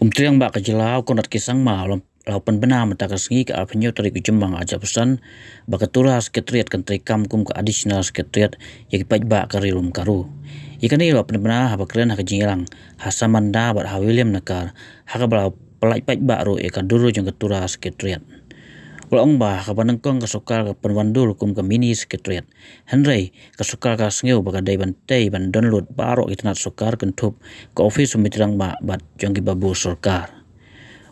Myntri Rangbah ka jelau konat kisang ma lau Pynbna matakas ngi ka apnyo tarik ujembang aja pesan baka Tura Secretariat kan trikam kum ka additional Secretariat yaki Pynbna ka rilum karu. Ikan ni lau Pynbna haba keren haka jingilang hasamanda bat ha William nakar haka balau pelai Pynbna ro eka duru jong ka Tura Secretariat. Rangbah ka panengkong ka sokal ka penwandul kum ka mini Secretariat. Henry ka sokal ka sngeu baka dai bantai ban download baro itnat sokar kentup ka office Myntri Rangbah bat jong ki babu sorkar.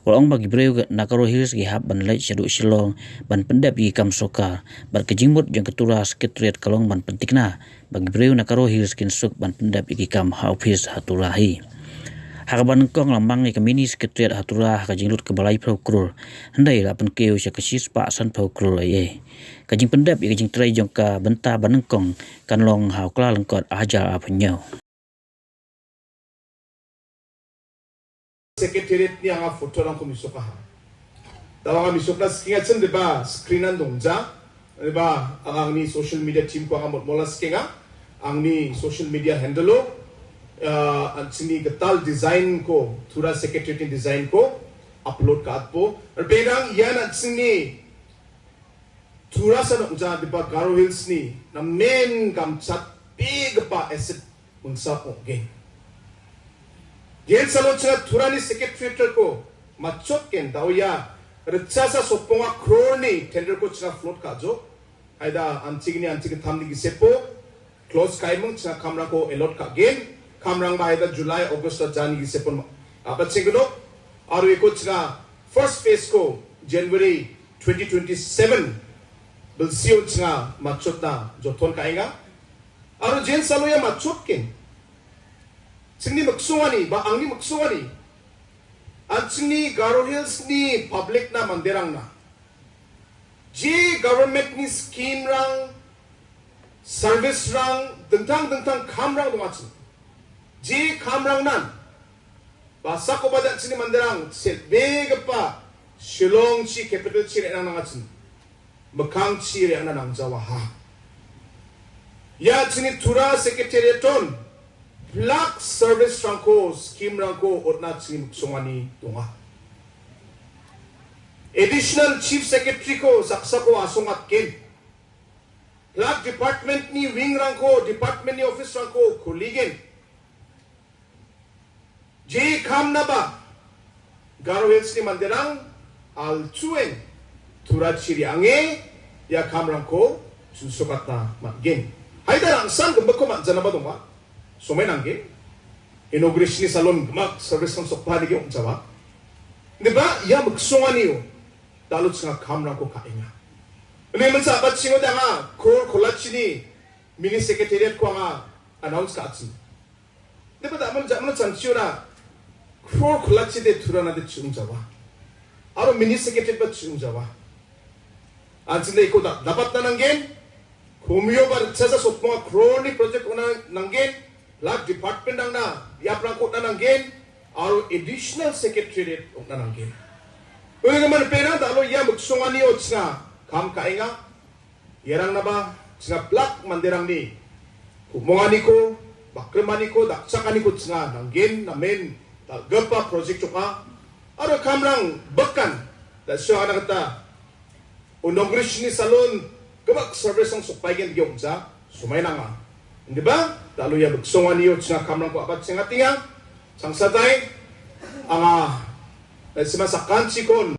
Rangbah gi breu nakaro hills gi hab ban lait syadu silong ban pendap gi kam sokar bat kejingmut jong ka Tura Secretariat kalong ban pentikna bagi breu nakaro hills kin suk ban pendap gi kam ha office haturahi. Haka banengkong lambang ni mini Secretariat hatura haka jinglut ke balai pau Klur. Handai la penkeu sya kesis pa san pau Klur ai. Kajing pendap i kajing trai jong ka benta banengkong kan long hau kla lengkot aja apanyau. Secretariat ni anga foto lang ko misok ha. Tawa nga misok na skinga chen diba screenan dongja. Diba ang ni social media team ko anga mola skinga. Ang ni social media handle ang sini getal design ko Tura Secretariat design ko upload ka atpo. Erberang yan ang sini Tura sa nungja diba Garo Hills ni na main kamsat big pa asset unsa po game. Yan salon sa Tura ni Secretariat ko machot ken daw ya retsasa soponga crony tender ko sa float ka jo aida antig tamni gisepo close kaimong sa kamera ko elot ka game kamrang bahida July August jani gisepon apat singno aru eko cha first phase ko January 2027 bil sio cha machot na joton kainga aru jen salo ya machot ken singni maksungani ba angni maksungani singni Garo Hills ni public na manderang na ji government ni scheme rang service rang dentang kamrang dumatsu ji kamrang nan basa ko badak sini manderang big pa Shillong chi capital chi rena nangatsin makang chi rena nang jawa ha ya sini Tura Secretariaton black service rangko scheme rangko otna sini muksongani tunga additional chief secretary ko saksa ko asongat ken black department ni wing rangko department ni office rangko kuligen J kam na ba Garo Hills ni manderang al chuen Tura chiri ange ya kamrang ko susukat na magin haida lang san gumbako manjana ba dong somay nangge inauguration ni salon mag service ng sokpa di yung jawa di ba ya magsungani yo dalot sa kamrang ko kainga ano yung sa abat singo da nga kolachi ni mini secretariat ko nga announce ka atsin di ba daman chansiyo na Klur kolachi de Tura na de chung jawa. Aro mini secretariat ba chung jawa. Anjile iko da dapat na nanggen. Kumyo ba sa sopong Klur ni project una nanggen. Lag department nang na yaplang ko na nanggen. Aro additional secretariat na nanggen. Kung naman pera dalo ya magsungani o nga kam kainga. Yarang na ba nga black mandirang ni. Kumungani ko, bakremani ko, daksakani ko nga nanggen namen gapa project ka aro kamrang bekan da siya anak ta unongrish ni salon kabak service ang supayan gyom sa sumay na nga di ba dalo ya bagsongan niyo sa kamrang ko apat singa tinga sang satay ang simasakan sikon